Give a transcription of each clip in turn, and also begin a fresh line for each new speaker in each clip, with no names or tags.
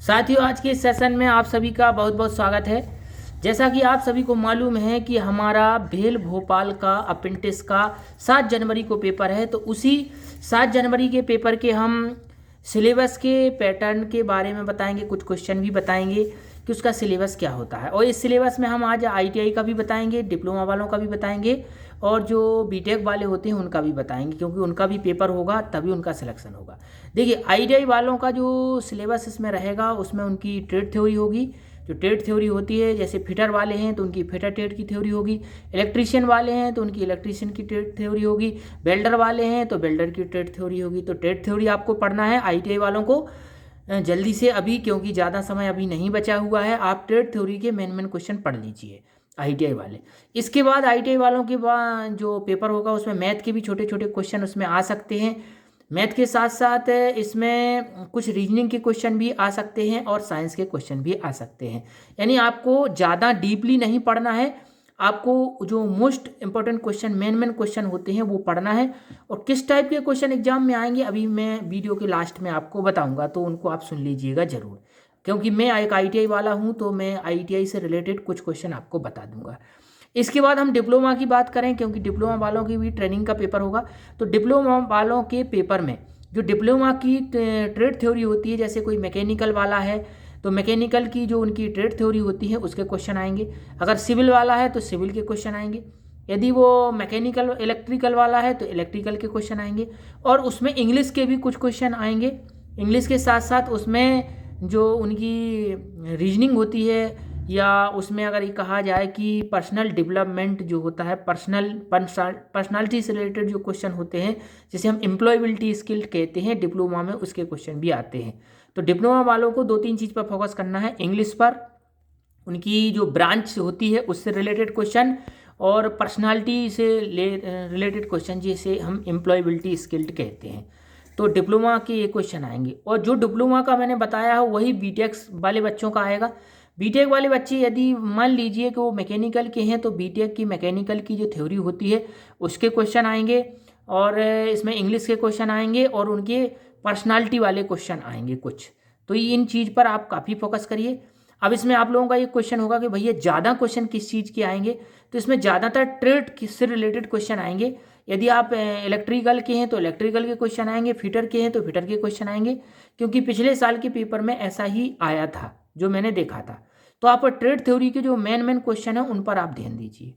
साथियों, आज के इस सेशन में आप सभी का बहुत बहुत स्वागत है। जैसा कि आप सभी को मालूम है कि हमारा भेल भोपाल का अपेंटिस का 7 जनवरी को पेपर है, तो उसी 7 जनवरी के पेपर के हम सिलेबस के पैटर्न के बारे में बताएंगे, कुछ क्वेश्चन भी बताएंगे कि उसका सिलेबस क्या होता है। और इस सिलेबस में हम आज ITI का भी बताएंगे, डिप्लोमा वालों का भी बताएंगे और जो बीटेक वाले होते हैं उनका भी बताएंगे, क्योंकि उनका भी पेपर होगा तभी उनका सिलेक्शन होगा। देखिए, ITI वालों का जो सिलेबस इसमें रहेगा उसमें उनकी ट्रेड थ्योरी होगी। जो ट्रेड थ्योरी होती है, जैसे फिटर वाले हैं तो उनकी फिटर ट्रेड की थ्योरी होगी, इलेक्ट्रीशियन वाले हैं तो उनकी इलेक्ट्रीशियन की ट्रेड थ्योरी होगी, वेल्डर वाले हैं तो वेल्डर की ट्रेड थ्योरी होगी। तो ट्रेड थ्योरी आपको पढ़ना है ITI वालों को जल्दी से अभी, क्योंकि ज़्यादा समय अभी नहीं बचा हुआ है। आप ट्रेड थ्योरी के मेन क्वेश्चन पढ़ लीजिए ITI वाले। इसके बाद ITI वालों के बाद जो पेपर होगा उसमें मैथ के भी छोटे छोटे क्वेश्चन उसमें आ सकते हैं। मैथ के साथ साथ इसमें कुछ रीजनिंग के क्वेश्चन भी आ सकते हैं और साइंस के क्वेश्चन भी आ सकते हैं। यानी आपको ज़्यादा डीपली नहीं पढ़ना है, आपको जो most important question main question होते हैं वो पढ़ना है। और किस टाइप के क्वेश्चन एग्जाम में आएंगे अभी मैं वीडियो के लास्ट में आपको बताऊंगा, तो उनको आप सुन लीजिएगा ज़रूर, क्योंकि मैं एक ITI वाला हूं तो मैं ITI से रिलेटेड कुछ क्वेश्चन आपको बता दूंगा। इसके बाद हम डिप्लोमा की बात करें, क्योंकि डिप्लोमा वालों की भी ट्रेनिंग का पेपर होगा। तो डिप्लोमा वालों के पेपर में जो डिप्लोमा की ट्रेड थ्योरी होती है, जैसे कोई मैकेनिकल वाला है तो मैकेनिकल की जो उनकी ट्रेड थ्योरी होती है उसके क्वेश्चन आएंगे। अगर सिविल वाला है तो सिविल के क्वेश्चन आएंगे। यदि वो मैकेनिकल इलेक्ट्रिकल वाला है तो इलेक्ट्रिकल के क्वेश्चन आएंगे। और उसमें इंग्लिश के भी कुछ क्वेश्चन आएंगे। इंग्लिश के साथ साथ उसमें जो उनकी रीजनिंग होती है, या उसमें अगर ये कहा जाए कि पर्सनल डेवलपमेंट जो होता है, पर्सनालिटी से रिलेटेड जो क्वेश्चन होते हैं, जैसे हम एम्प्लॉयबिलिटी स्किल कहते हैं, डिप्लोमा में उसके क्वेश्चन भी आते हैं। तो डिप्लोमा वालों को 2-3 चीज़ पर फोकस करना है, इंग्लिश पर, उनकी जो ब्रांच होती है उससे रिलेटेड क्वेश्चन, और पर्सनालिटी से रिलेटेड क्वेश्चन जिसे हम एम्प्लॉयबिलिटी स्किल्ड कहते हैं। तो डिप्लोमा के ये क्वेश्चन आएंगे। और जो डिप्लोमा का मैंने बताया है वही बीटेक वाले बच्चों का आएगा। बीटेक वाले बच्चे यदि मान लीजिए कि वो मैकेनिकल के हैं तो बीटेक की मैकेनिकल की जो थ्योरी होती है उसके क्वेश्चन आएंगे, और इसमें इंग्लिश के क्वेश्चन आएंगे और उनके पर्सनालिटी वाले क्वेश्चन आएंगे कुछ। तो इन चीज़ पर आप काफ़ी फोकस करिए। अब इसमें आप लोगों का ये क्वेश्चन होगा कि भैया ज़्यादा क्वेश्चन किस चीज़ के आएंगे, तो इसमें ज़्यादातर ट्रेड से रिलेटेड क्वेश्चन आएंगे। यदि आप इलेक्ट्रिकल के हैं तो इलेक्ट्रिकल के क्वेश्चन आएंगे, फिटर के हैं तो फिटर के क्वेश्चन आएंगे, क्योंकि पिछले साल के पेपर में ऐसा ही आया था जो मैंने देखा था। तो आप ट्रेड थ्योरी के जो मेन क्वेश्चन है उन पर आप ध्यान दीजिए।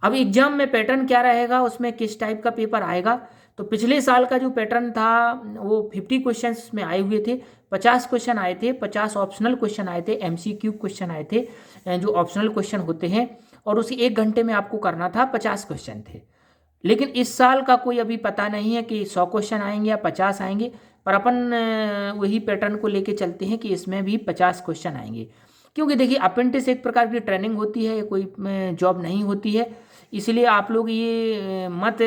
अब एग्जाम में पैटर्न क्या रहेगा, उसमें किस टाइप का पेपर आएगा, तो पिछले साल का जो पैटर्न था वो 50 क्वेश्चन में आए हुए थे, 50 क्वेश्चन आए थे, 50 ऑप्शनल क्वेश्चन आए थे, MCQ क्वेश्चन आए थे जो ऑप्शनल क्वेश्चन होते हैं, और उसी 1 घंटे में आपको करना था, 50 क्वेश्चन थे। लेकिन इस साल का कोई अभी पता नहीं है कि 100 क्वेश्चन आएंगे या 50 आएंगे, पर अपन वही पैटर्न को लेके चलते हैं कि इसमें भी 50 क्वेश्चन आएंगे। क्योंकि देखिए, अप्रेंटिस एक प्रकार की ट्रेनिंग होती है, कोई जॉब नहीं होती है, इसलिए आप लोग ये मत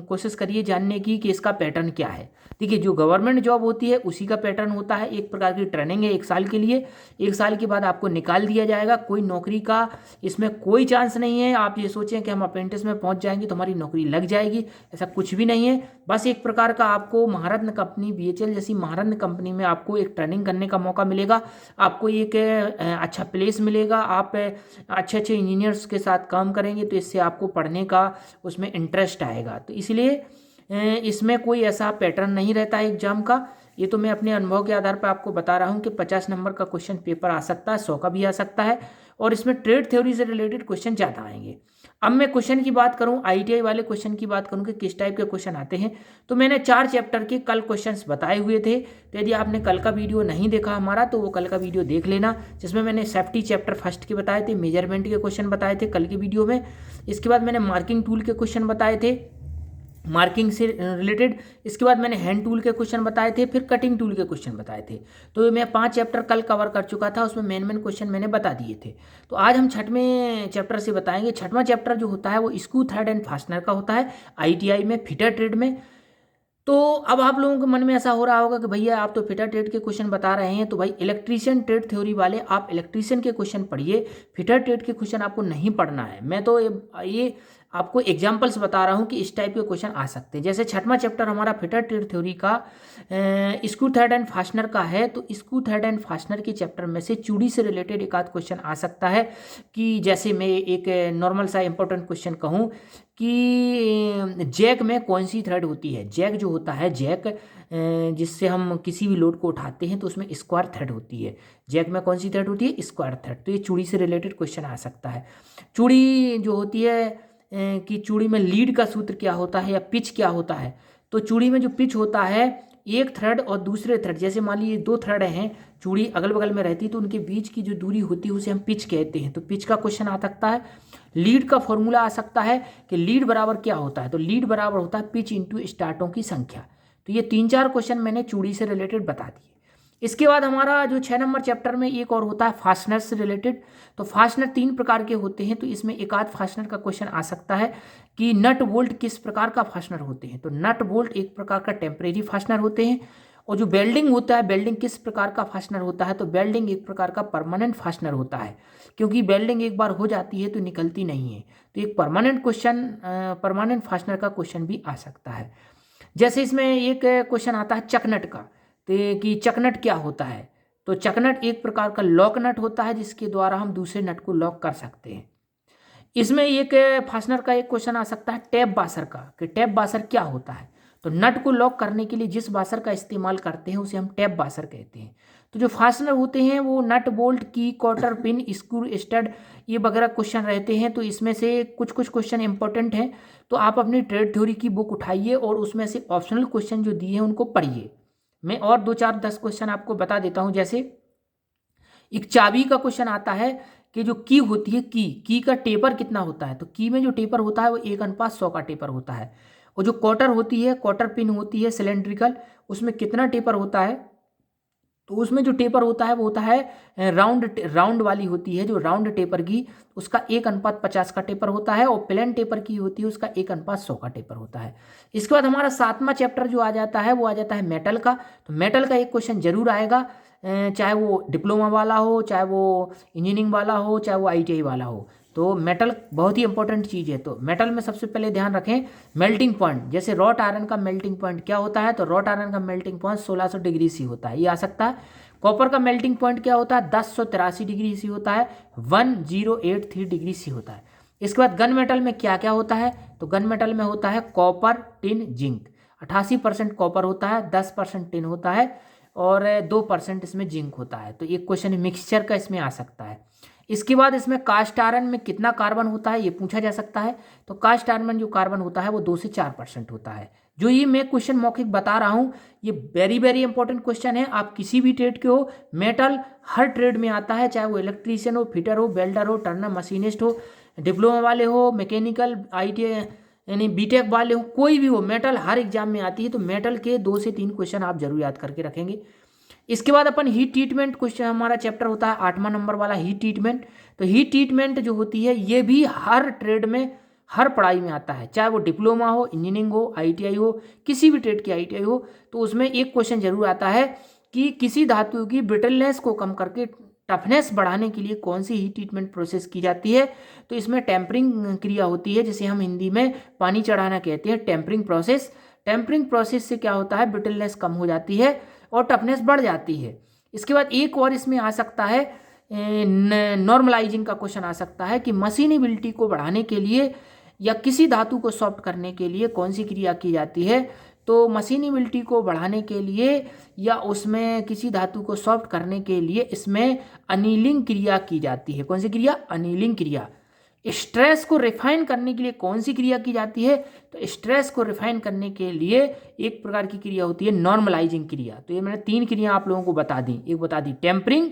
कोशिश करिए जानने की कि इसका पैटर्न क्या है। देखिए, जो गवर्नमेंट जॉब होती है उसी का पैटर्न होता है, एक प्रकार की ट्रेनिंग है 1 साल के लिए, 1 साल के बाद आपको निकाल दिया जाएगा। कोई नौकरी का इसमें कोई चांस नहीं है। आप ये सोचें कि हम अप्रेंटिस में पहुंच जाएंगे तो हमारी नौकरी लग जाएगी, ऐसा कुछ भी नहीं है। बस एक प्रकार का आपको महारत्न कंपनी, BHL जैसी महारत्न कंपनी में आपको एक ट्रेनिंग करने का मौका मिलेगा, आपको एक अच्छा प्लेस मिलेगा, आप अच्छे इंजीनियर्स के साथ काम करेंगे तो इससे आपको पढ़ने का उसमें इंटरेस्ट आएगा। तो इसलिए इसमें कोई ऐसा पैटर्न नहीं रहता है एग्जाम का। ये तो मैं अपने अनुभव के आधार पर आपको बता रहा हूँ कि 50 नंबर का क्वेश्चन पेपर आ सकता है, 100 का भी आ सकता है, और इसमें ट्रेड थ्योरी से रिलेटेड क्वेश्चन ज़्यादा आएंगे। अब मैं क्वेश्चन की बात करूं, ITI वाले क्वेश्चन की बात करूं कि किस टाइप के क्वेश्चन आते हैं, तो मैंने 4 चैप्टर के कल क्वेश्चंस बताए हुए थे। तो यदि आपने कल का वीडियो नहीं देखा हमारा तो वो कल का वीडियो देख लेना, जिसमें मैंने सेफ्टी चैप्टर फर्स्ट के बताए थे, मेजरमेंट के क्वेश्चन बताए थे कल के वीडियो में। इसके बाद मैंने मार्किंग टूल के क्वेश्चन बताए थे, मार्किंग से रिलेटेड। इसके बाद मैंने हैंड टूल के क्वेश्चन बताए थे, फिर कटिंग टूल के क्वेश्चन बताए थे। तो मैं 5 चैप्टर कल कवर कर चुका था, उसमें मेन क्वेश्चन मैंने बता दिए थे। तो आज हम 6वें चैप्टर से बताएंगे। 6वां चैप्टर जो होता है वो स्क्रू थ्रेड एंड फास्टनर का होता है ITI में, फिटर ट्रेड में। तो अब आप लोगों के मन में ऐसा हो रहा होगा कि भैया आप तो फिटर ट्रेड के क्वेश्चन बता रहे हैं, तो भाई इलेक्ट्रीशियन ट्रेड थ्योरी वाले आप इलेक्ट्रीशियन के क्वेश्चन पढ़िए, फिटर ट्रेड के क्वेश्चन आपको नहीं पढ़ना है। मैं तो ये आपको एग्जाम्पल्स बता रहा हूँ कि इस टाइप के क्वेश्चन आ सकते हैं। जैसे छठवां चैप्टर हमारा फिटर ट्रेड थ्योरी का स्क्रू थ्रेड एंड फास्टनर का है, तो स्क्रू थ्रेड एंड फास्टनर के चैप्टर में से चूड़ी से रिलेटेड एक आध क्वेश्चन आ सकता है। कि जैसे मैं एक नॉर्मल सा इंपॉर्टेंट क्वेश्चन कहूँ कि जैक में कौन सी थ्रेड होती है। जैक जो होता है, जैक जिससे हम किसी भी लोड को उठाते हैं तो उसमें स्क्वायर थ्रेड होती है। जैक में कौन सी थ्रेड होती है? Square thread. तो ये चूड़ी से रिलेटेड क्वेश्चन आ सकता है। चूड़ी जो होती है कि चूड़ी में लीड का सूत्र क्या होता है या पिच क्या होता है। तो चूड़ी में जो पिच होता है, एक थ्रेड और दूसरे थ्रेड, जैसे मान लीजिए दो थ्रेड हैं, चूड़ी अगल बगल में रहती है, तो उनके बीच की जो दूरी होती है उसे हम पिच कहते हैं। तो पिच का क्वेश्चन आ सकता है। लीड का फॉर्मूला आ सकता है कि लीड बराबर क्या होता है। तो लीड बराबर होता है पिच इंटू स्टार्टों की संख्या। तो ये 3-4 क्वेश्चन मैंने चूड़ी से रिलेटेड बता दिए। इसके बाद हमारा जो 6 नंबर चैप्टर में एक और होता है फास्टनर से रिलेटेड। तो फास्टनर 3 प्रकार के होते हैं, तो इसमें एक आध फास्टनर का क्वेश्चन आ सकता है कि नट बोल्ट किस प्रकार का फास्टनर होते हैं। तो नट बोल्ट एक प्रकार का टेम्परेरी फास्टनर होते हैं, और जो बेल्डिंग होता है, बेल्डिंग किस प्रकार का फास्टनर होता है। तो बेल्डिंग एक प्रकार का परमानेंट फास्टनर होता है, क्योंकि बेल्डिंग एक बार हो जाती है तो निकलती नहीं है। तो एक परमानेंट फास्टनर का क्वेश्चन भी आ सकता है। जैसे इसमें एक क्वेश्चन आता है चकनट का, तो कि चकनट क्या होता है। तो चकनट एक प्रकार का लॉक नट होता है, जिसके द्वारा हम दूसरे नट को लॉक कर सकते हैं। इसमें एक फास्टनर का एक क्वेश्चन आ सकता है टैप वाशर का, कि टैप वाशर क्या होता है। तो नट को लॉक करने के लिए जिस वाशर का इस्तेमाल करते हैं उसे हम टैप वाशर कहते हैं। तो जो फास्टनर होते हैं वो नट बोल्ट की क्वार्टर पिन स्क्रू स्टड ये वगैरह क्वेश्चन रहते हैं। तो इसमें से कुछ क्वेश्चन इंपॉर्टेंट हैं, तो आप अपनी ट्रेड थ्योरी की बुक उठाइए और उसमें से ऑप्शनल क्वेश्चन जो दिए हैं उनको पढ़िए। मैं और 2-4-10 क्वेश्चन आपको बता देता हूँ। जैसे एक चाबी का क्वेश्चन आता है कि जो की होती है, की का टेपर कितना होता है। तो की में जो टेपर होता है वो 1:100 का टेपर होता है। और जो क्वार्टर होती है, क्वार्टर पिन होती है सिलेंड्रिकल, उसमें कितना टेपर होता है। तो उसमें जो टेपर होता है वो होता है राउंड वाली होती है, जो राउंड टेपर की उसका 1:50 का टेपर होता है, और प्लेन टेपर की होती है उसका 1:100 का टेपर होता है। इसके बाद हमारा 7वां चैप्टर जो आ जाता है वो आ जाता है मेटल का। तो मेटल का एक क्वेश्चन जरूर आएगा, चाहे वो डिप्लोमा वाला हो, चाहे वो इंजीनियरिंग वाला हो, चाहे वो ITI वाला हो। तो मेटल बहुत ही इंपॉर्टेंट चीज़ है। तो मेटल में सबसे पहले ध्यान रखें मेल्टिंग पॉइंट। जैसे रॉट आयरन का मेल्टिंग पॉइंट क्या होता है। तो रॉट आयरन का मेल्टिंग पॉइंट 1600 डिग्री सी होता है, ये आ सकता है। कॉपर का मेल्टिंग पॉइंट क्या होता है, 1083 डिग्री सी होता है, 1083 डिग्री सी होता है। इसके बाद गन मेटल में क्या क्या होता है। तो गन मेटल में होता है कॉपर, टिन, जिंक। 88% कॉपर होता है, 10% टिन होता है, और 2% इसमें जिंक होता है। तो एक क्वेश्चन मिक्सचर का इसमें आ सकता है। इसके बाद इसमें कास्ट आयरन में कितना कार्बन होता है ये पूछा जा सकता है। तो कास्ट आयरन में जो कार्बन होता है वो 2 से 4% होता है। जो ये मैं क्वेश्चन मौखिक बता रहा हूँ ये वेरी वेरी इंपॉर्टेंट क्वेश्चन है। आप किसी भी ट्रेड के हो, मेटल हर ट्रेड में आता है, चाहे वो इलेक्ट्रीशियन हो, फिटर हो, वेल्डर हो, टर्नर मशीनिस्ट हो, डिप्लोमा वाले हो, मैकेनिकल ITI यानी BTech वाले हो, कोई भी हो, मेटल हर एग्जाम में आती है। तो मेटल के 2 से 3 क्वेश्चन आप जरूर याद करके रखेंगे। इसके बाद अपन हीट ट्रीटमेंट क्वेश्चन हमारा चैप्टर होता है 8वां नंबर वाला हीट ट्रीटमेंट। तो हीट ट्रीटमेंट जो होती है ये भी हर ट्रेड में, हर पढ़ाई में आता है, चाहे वो डिप्लोमा हो, इंजीनियरिंग हो, ITI हो, किसी भी ट्रेड की ITI हो। तो उसमें एक क्वेश्चन जरूर आता है कि किसी धातु की ब्रिटलनेस को कम करके टफनेस बढ़ाने के लिए कौन सी हीट ट्रीटमेंट प्रोसेस की जाती है। तो इसमें टेम्परिंग क्रिया होती है, जिसे हम हिंदी में पानी चढ़ाना कहते हैं, टेम्परिंग प्रोसेस। टेम्परिंग प्रोसेस से क्या होता है, ब्रिटलनेस कम हो जाती है और टफनेस बढ़ जाती है। इसके बाद एक और इसमें आ सकता है नॉर्मलाइजिंग का क्वेश्चन आ सकता है कि मशीनेबिलिटी को बढ़ाने के लिए या किसी धातु को सॉफ्ट करने के लिए कौन सी क्रिया की जाती है। तो मशीनेबिलिटी को बढ़ाने के लिए या उसमें किसी धातु को सॉफ्ट करने के लिए इसमें अनीलिंग क्रिया की जाती है। कौन सी क्रिया, अनीलिंग क्रिया। स्ट्रेस को रिफाइन करने के लिए कौन सी क्रिया की जाती है। तो स्ट्रेस को रिफाइन करने के लिए एक प्रकार की क्रिया होती है नॉर्मलाइजिंग क्रिया। तो ये मैंने 3 क्रिया आप लोगों को बता दी, एक बता दी टेम्परिंग,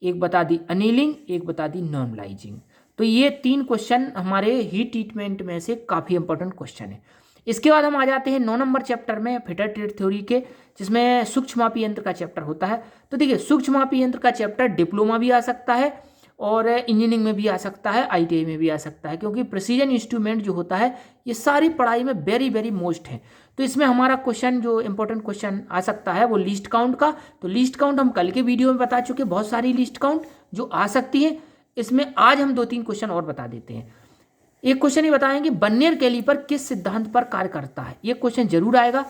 एक बता दी अनीलिंग, एक बता दी नॉर्मलाइजिंग। तो ये 3 क्वेश्चन हमारे हीट ट्रीटमेंट में से काफ़ी इंपॉर्टेंट क्वेश्चन है। इसके बाद हम आ जाते हैं 9 नंबर चैप्टर में फिटर ट्रेड थ्योरी के, जिसमें सूक्ष्ममापी यंत्र का चैप्टर होता है। तो देखिए सूक्ष्ममापी यंत्र का चैप्टर डिप्लोमा भी आ सकता है और इंजीनियरिंग में भी आ सकता है, ITI में भी आ सकता है, क्योंकि प्रिसीजन इंस्ट्रूमेंट जो होता है ये सारी पढ़ाई में वेरी वेरी मोस्ट है। तो इसमें हमारा क्वेश्चन जो इंपॉर्टेंट क्वेश्चन आ सकता है वो लीस्ट काउंट का। तो लीस्ट काउंट हम कल के वीडियो में बता चुके, बहुत सारी लीस्ट काउंट जो आ सकती है। इसमें आज हम 2-3 क्वेश्चन और बता देते हैं। एक क्वेश्चन ये बताएंगे बर्नियर कैलिपर किस सिद्धांत पर कार्य करता है, ये क्वेश्चन जरूर आएगा।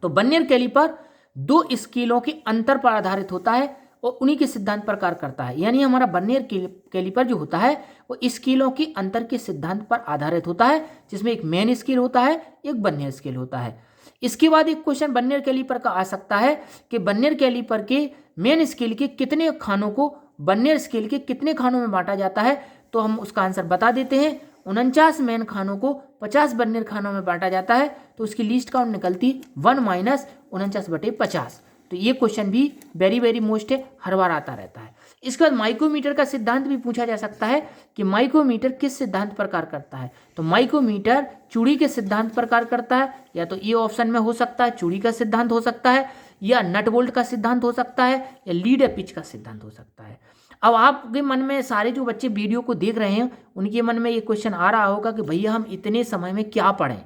तो बर्नियर कैलिपर दो स्केलों के अंतर पर आधारित होता है और उन्हीं के सिद्धांत पर कार्य करता है। यानी हमारा बर्नियर कैलिपर जो होता है वो स्केलों के अंतर के सिद्धांत पर आधारित होता है, जिसमें एक मेन स्केल होता है, एक बर्नियर स्केल होता है। इसके बाद एक क्वेश्चन बर्नियर कैलिपर का आ सकता है कि बर्नियर कैलिपर के मेन स्केल के कितने खानों को बर्नियर स्केल के कितने खानों में बांटा जाता है। तो हम उसका आंसर बता देते हैं, 49 मेन खानों को 50 बर्नियर खानों में बांटा जाता है। तो उसकी लीस्ट काउंट निकलती 1 माइनस 49/50। तो ये क्वेश्चन भी वेरी वेरी मोस्ट है, हर बार आता रहता है। इसके बाद माइक्रोमीटर का सिद्धांत भी पूछा जा सकता है कि माइक्रोमीटर किस सिद्धांत पर कार्य करता है। तो माइक्रोमीटर चूड़ी के सिद्धांत पर कार्य करता है, या तो ये ऑप्शन में हो सकता है चूड़ी का सिद्धांत हो सकता है, या नट बोल्ट का सिद्धांत हो सकता है, या लीड पिच का सिद्धांत हो सकता है। अब आपके मन में सारे जो बच्चे वीडियो को देख रहे हैं उनके मन में ये क्वेश्चन आ रहा होगा कि भैया हम इतने समय में क्या पढ़ें,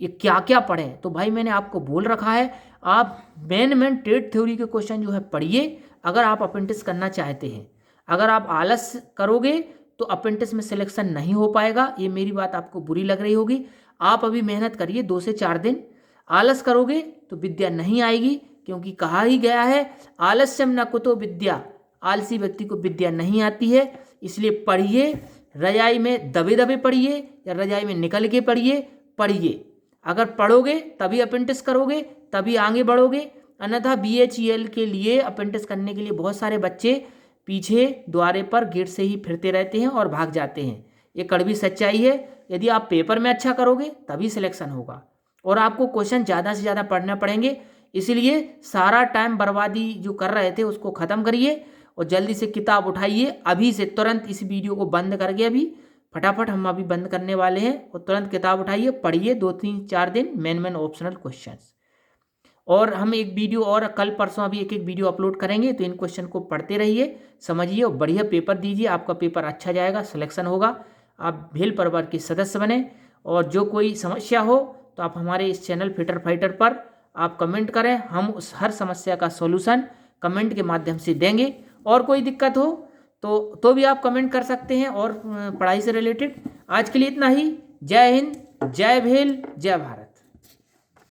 ये क्या क्या पढ़ें। तो भाई मैंने आपको बोल रखा है, आप मेन ट्रेड थ्योरी के क्वेश्चन जो है पढ़िए अगर आप अपेंडिक्स करना चाहते हैं। अगर आप आलस करोगे तो अपेंडिक्स में सिलेक्शन नहीं हो पाएगा, ये मेरी बात आपको बुरी लग रही होगी। आप अभी मेहनत करिए 2 से 4 दिन। आलस करोगे तो विद्या नहीं आएगी, क्योंकि कहा ही गया है आलस्यम न कुतो विद्या, आलसी व्यक्ति को विद्या नहीं आती है। इसलिए पढ़िए, रजाई में दबे दबे पढ़िए या रजाई में निकल के पढ़िए। अगर पढ़ोगे तभी अपेंडिक्स करोगे, तभी आगे बढ़ोगे। अन्यथा BHEL के लिए अपेंडिक्स करने के लिए बहुत सारे बच्चे पीछे द्वारे पर गेट से ही फिरते रहते हैं और भाग जाते हैं। ये कड़वी सच्चाई है। यदि आप पेपर में अच्छा करोगे तभी सिलेक्शन होगा, और आपको क्वेश्चन ज़्यादा से ज़्यादा पढ़ना पड़ेंगे। इसलिए सारा टाइम बर्बादी जो कर रहे थे उसको ख़त्म करिए और जल्दी से किताब उठाइए। अभी से तुरंत इस वीडियो को बंद करके अभी फटाफट हम अभी बंद करने वाले हैं, और तुरंत किताब उठाइए, पढ़िए 2-3-4 दिन मेन ऑप्शनल क्वेश्चंस। और हम एक वीडियो और कल परसों अभी एक वीडियो अपलोड करेंगे। तो इन क्वेश्चन को पढ़ते रहिए, समझिए और बढ़िया पेपर दीजिए। आपका पेपर अच्छा जाएगा, सिलेक्शन होगा, आप भेल परिवार के सदस्य बने। और जो कोई समस्या हो तो आप हमारे इस चैनल फिटर फाइटर पर आप कमेंट करें, हम उस हर समस्या का सॉल्यूशन कमेंट के माध्यम से देंगे। और कोई दिक्कत हो तो भी आप कमेंट कर सकते हैं, और पढ़ाई से रिलेटेड। आज के लिए इतना ही। जय हिंद, जय भेल, जय भारत।